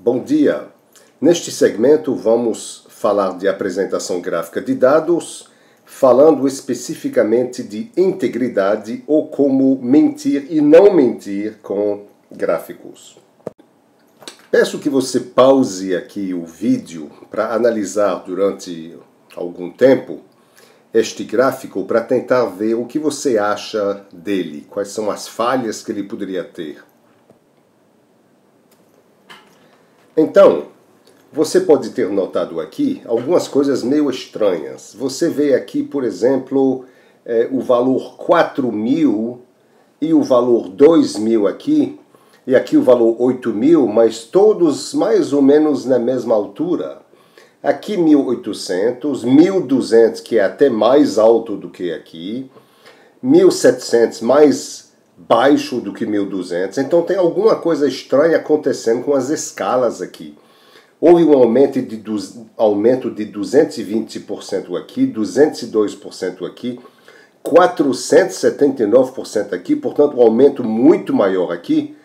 Bom dia! Neste segmento vamos falar de apresentação gráfica de dados, falando especificamente de integridade ou como mentir e não mentir com gráficos. Peço que você pause aqui o vídeo para analisar durante algum tempo este gráfico para tentar ver o que você acha dele, quais são as falhas que ele poderia ter. Então, você pode ter notado aqui algumas coisas meio estranhas. Você vê aqui, por exemplo, o valor 4.000 e o valor 2.000 aqui, e aqui o valor 8.000, mas todos mais ou menos na mesma altura. Aqui 1.800, 1.200, que é até mais alto do que aqui, 1.700 mais baixo do que 1.200, então tem alguma coisa estranha acontecendo com as escalas aqui. Houve um aumento de 220% aqui, 202% aqui, 479% aqui, portanto um aumento muito maior aqui,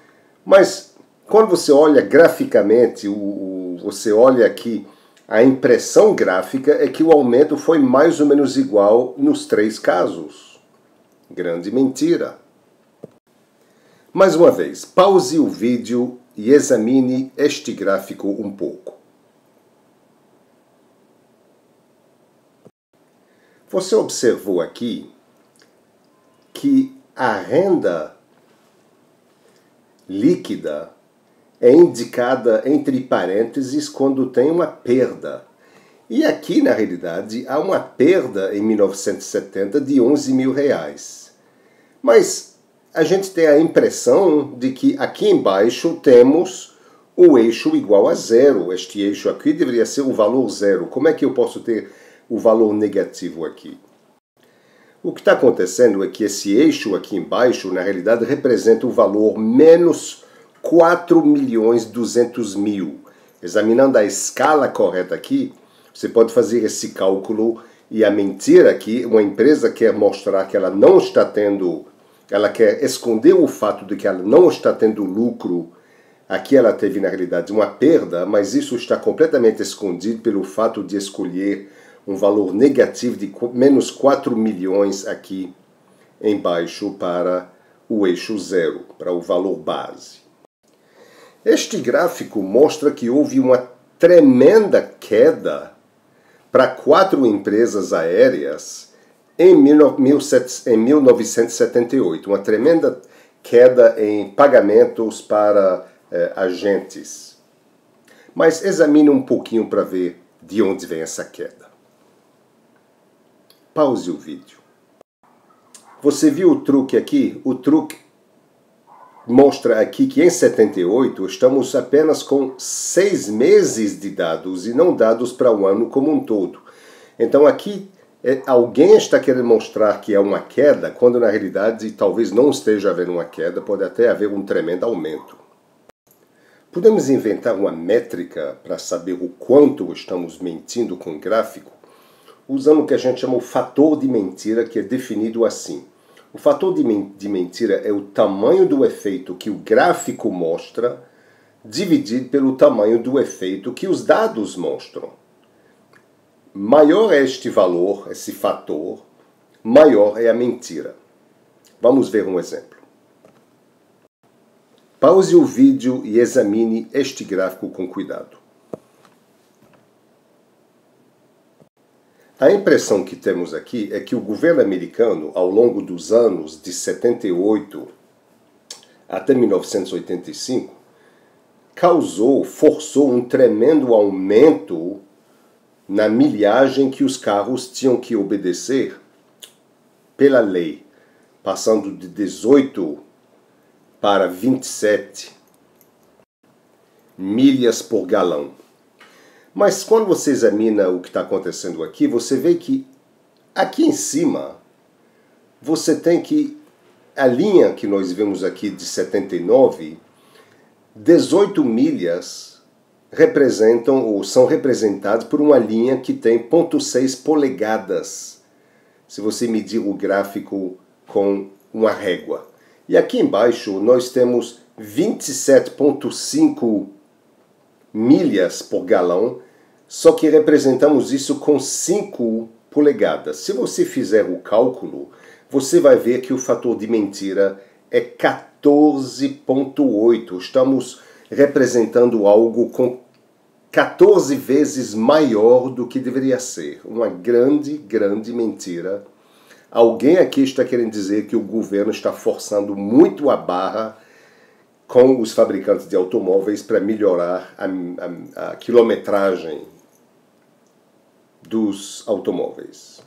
mas quando você olha graficamente, você olha aqui, a impressão gráfica é que o aumento foi mais ou menos igual nos três casos. Grande mentira. Mais uma vez, pause o vídeo e examine este gráfico um pouco. Você observou aqui que a renda líquida é indicada entre parênteses quando tem uma perda. E aqui, na realidade, há uma perda em 1970 de R$11.000. Mas a gente tem a impressão de que aqui embaixo temos o eixo igual a zero. Este eixo aqui deveria ser o valor zero. Como é que eu posso ter o valor negativo aqui? O que está acontecendo é que esse eixo aqui embaixo, na realidade, representa o valor menos 4.200.000. Examinando a escala correta aqui, você pode fazer esse cálculo e a mentira aqui, uma empresa quer mostrar que ela não está tendo, ela quer esconder o fato de que ela não está tendo lucro. Aqui ela teve, na realidade, uma perda, mas isso está completamente escondido pelo fato de escolher um valor negativo de menos 4 milhões aqui embaixo para o eixo zero, para o valor base. Este gráfico mostra que houve uma tremenda queda para 4 empresas aéreas em 1978, uma tremenda queda em pagamentos para agentes. Mas examine um pouquinho para ver de onde vem essa queda. Pause o vídeo. Você viu o truque aqui? O truque mostra aqui que em 78 estamos apenas com 6 meses de dados e não dados para o ano como um todo. Então aqui alguém está querendo mostrar que é uma queda, quando na realidade talvez não esteja havendo uma queda, pode até haver um tremendo aumento. Podemos inventar uma métrica para saber o quanto estamos mentindo com o gráfico, usando o que a gente chama o fator de mentira, que é definido assim. O fator de mentira é o tamanho do efeito que o gráfico mostra dividido pelo tamanho do efeito que os dados mostram. Maior é este valor, esse fator, maior é a mentira. Vamos ver um exemplo. Pause o vídeo e examine este gráfico com cuidado. A impressão que temos aqui é que o governo americano, ao longo dos anos de 78 até 1985, forçou um tremendo aumento na milhagem que os carros tinham que obedecer pela lei, passando de 18 para 27 milhas por galão. Mas quando você examina o que está acontecendo aqui, você vê que aqui em cima você tem que a linha que nós vemos aqui de 79, 18 milhas representam ou são representadas por uma linha que tem 0,6 polegadas, se você medir o gráfico com uma régua. E aqui embaixo nós temos 27,5 milhas por galão, só que representamos isso com 5 polegadas. Se você fizer o cálculo, você vai ver que o fator de mentira é 14,8. Estamos representando algo com 14 vezes maior do que deveria ser. Uma grande, grande mentira. Alguém aqui está querendo dizer que o governo está forçando muito a barra com os fabricantes de automóveis para melhorar a quilometragem dos automóveis.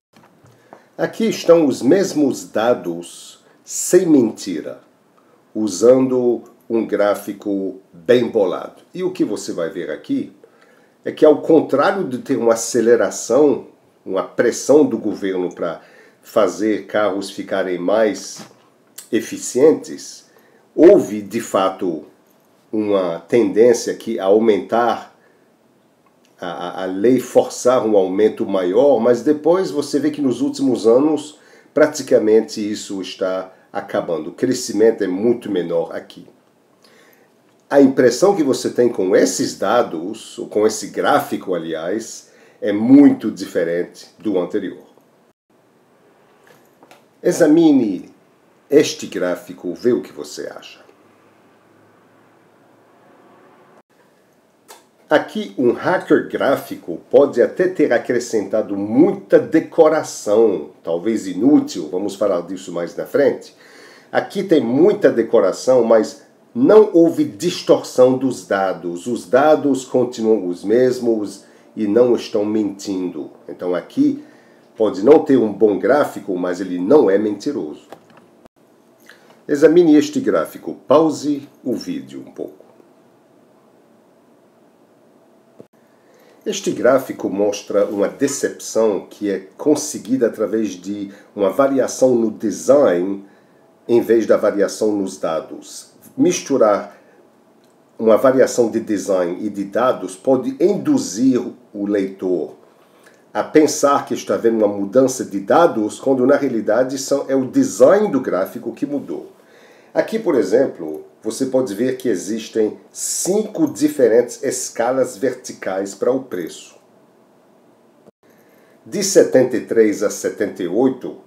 Aqui estão os mesmos dados sem mentira, usando um gráfico bem bolado. E o que você vai ver aqui é que, ao contrário de ter uma aceleração, uma pressão do governo para fazer carros ficarem mais eficientes, houve, de fato, uma tendência a aumentar, a lei forçar um aumento maior, mas depois você vê que nos últimos anos praticamente isso está acabando. O crescimento é muito menor aqui. A impressão que você tem com esses dados, ou com esse gráfico, aliás, é muito diferente do anterior. Examine este gráfico, vê o que você acha. Aqui, um hacker gráfico pode até ter acrescentado muita decoração, talvez inútil, vamos falar disso mais na frente. Aqui tem muita decoração, mas não houve distorção dos dados. Os dados continuam os mesmos e não estão mentindo. Então aqui pode não ter um bom gráfico, mas ele não é mentiroso. Examine este gráfico. Pause o vídeo um pouco. Este gráfico mostra uma decepção que é conseguida através de uma variação no design em vez da variação nos dados. Misturar uma variação de design e de dados pode induzir o leitor a pensar que está vendo uma mudança de dados, quando na realidade é o design do gráfico que mudou. Aqui, por exemplo, você pode ver que existem 5 diferentes escalas verticais para o preço. De 73 a 78,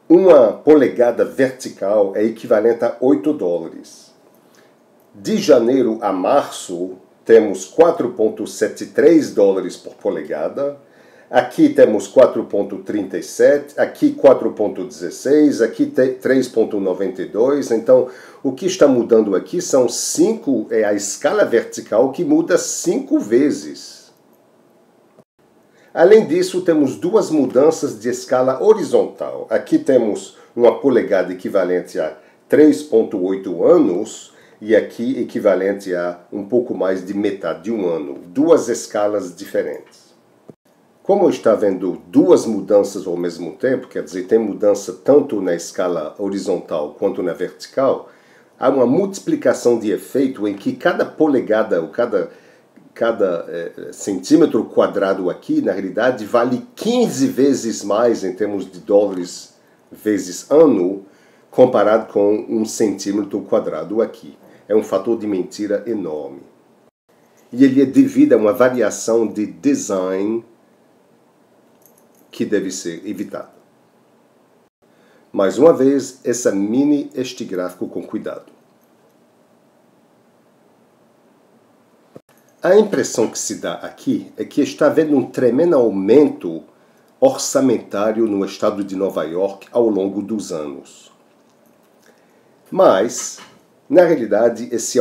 uma polegada vertical é equivalente a $8. De janeiro a março, temos $4,73 por polegada. Aqui temos 4,37, aqui 4,16, aqui 3,92. Então, o que está mudando aqui são 5, é a escala vertical que muda 5 vezes. Além disso, temos 2 mudanças de escala horizontal. Aqui temos uma polegada equivalente a 3,8 anos e aqui equivalente a um pouco mais de metade de um ano. 2 escalas diferentes. Como está vendo 2 mudanças ao mesmo tempo, quer dizer, tem mudança tanto na escala horizontal quanto na vertical, há uma multiplicação de efeito em que cada polegada, ou cada centímetro quadrado aqui, na realidade, vale 15 vezes mais em termos de dólares vezes ano, comparado com 1 centímetro quadrado aqui. É um fator de mentira enorme. E ele é devido a uma variação de design que deve ser evitada. Mais uma vez, examine este gráfico com cuidado. A impressão que se dá aqui é que está havendo um tremendo aumento orçamentário no estado de Nova York ao longo dos anos. Mas, na realidade, esse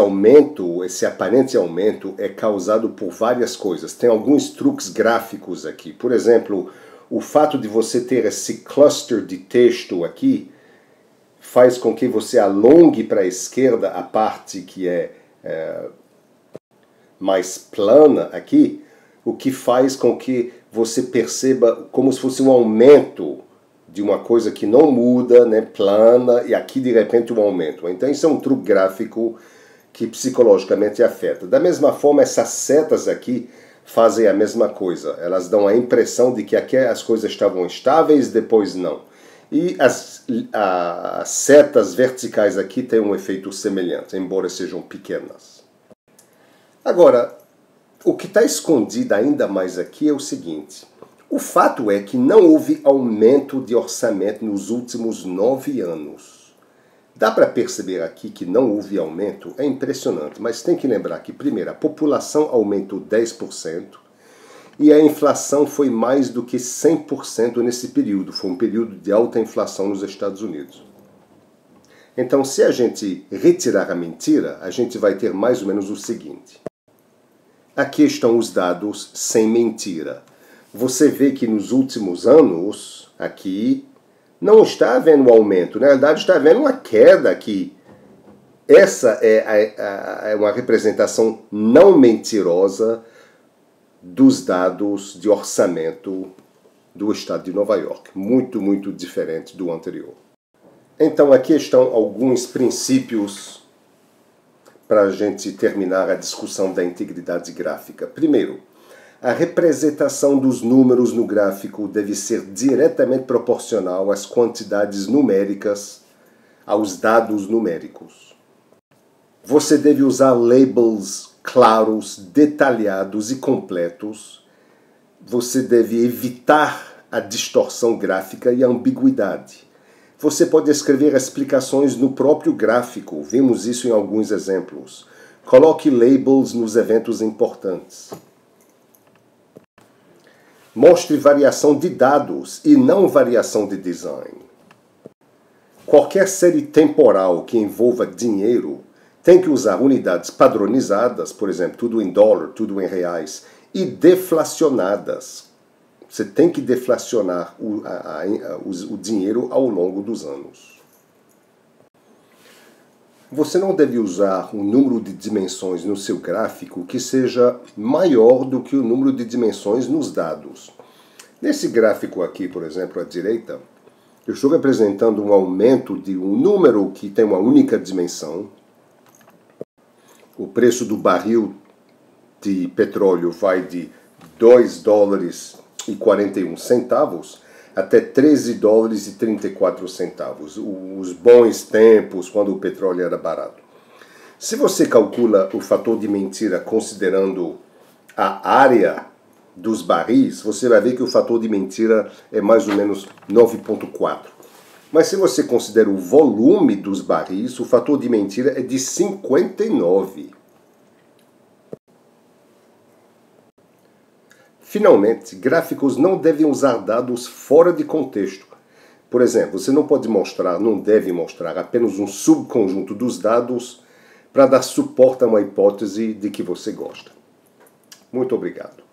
aparente aumento é causado por várias coisas. Tem alguns truques gráficos aqui. Por exemplo, o fato de você ter esse cluster de texto aqui faz com que você alongue para a esquerda a parte que é mais plana aqui, o que faz com que você perceba como se fosse um aumento de uma coisa que não muda, né, plana, e aqui de repente um aumento. Então isso é um truque gráfico que psicologicamente afeta. Da mesma forma, essas setas aqui fazem a mesma coisa. Elas dão a impressão de que aqui as coisas estavam estáveis, depois não. E as setas verticais aqui têm um efeito semelhante, embora sejam pequenas. Agora, O que está escondido ainda mais aqui é o seguinte: o fato é que não houve aumento de orçamento nos últimos 9 anos. Dá para perceber aqui que não houve aumento? É impressionante, mas tem que lembrar que, primeiro, a população aumentou 10% e a inflação foi mais do que 100% nesse período. Foi um período de alta inflação nos Estados Unidos. Então, se a gente retirar a mentira, a gente vai ter mais ou menos o seguinte. Aqui estão os dados sem mentira. Você vê que nos últimos anos, aqui, não está havendo um aumento. Na verdade, está havendo uma queda aqui. Essa é uma representação não mentirosa dos dados de orçamento do estado de Nova York. Muito, muito diferente do anterior. Então, aqui estão alguns princípios para a gente terminar a discussão da integridade gráfica. Primeiro, a representação dos números no gráfico deve ser diretamente proporcional às quantidades numéricas, aos dados numéricos. Você deve usar labels claros, detalhados e completos. Você deve evitar a distorção gráfica e a ambiguidade. Você pode escrever explicações no próprio gráfico, vimos isso em alguns exemplos. Coloque labels nos eventos importantes. Mostre variação de dados e não variação de design. Qualquer série temporal que envolva dinheiro tem que usar unidades padronizadas, por exemplo, tudo em dólar, tudo em reais, e deflacionadas. Você tem que deflacionar o dinheiro ao longo dos anos. Você não deve usar um número de dimensões no seu gráfico que seja maior do que o número de dimensões nos dados. Nesse gráfico aqui, por exemplo, à direita, eu estou representando um aumento de um número que tem uma única dimensão. O preço do barril de petróleo vai de $2,41 até $13,34. Os bons tempos, quando o petróleo era barato. Se você calcula o fator de mentira considerando a área dos barris, você vai ver que o fator de mentira é mais ou menos 9,4. Mas se você considera o volume dos barris, o fator de mentira é de 59. Finalmente, gráficos não devem usar dados fora de contexto. Por exemplo, você não pode mostrar, não deve mostrar apenas um subconjunto dos dados para dar suporte a uma hipótese de que você gosta. Muito obrigado.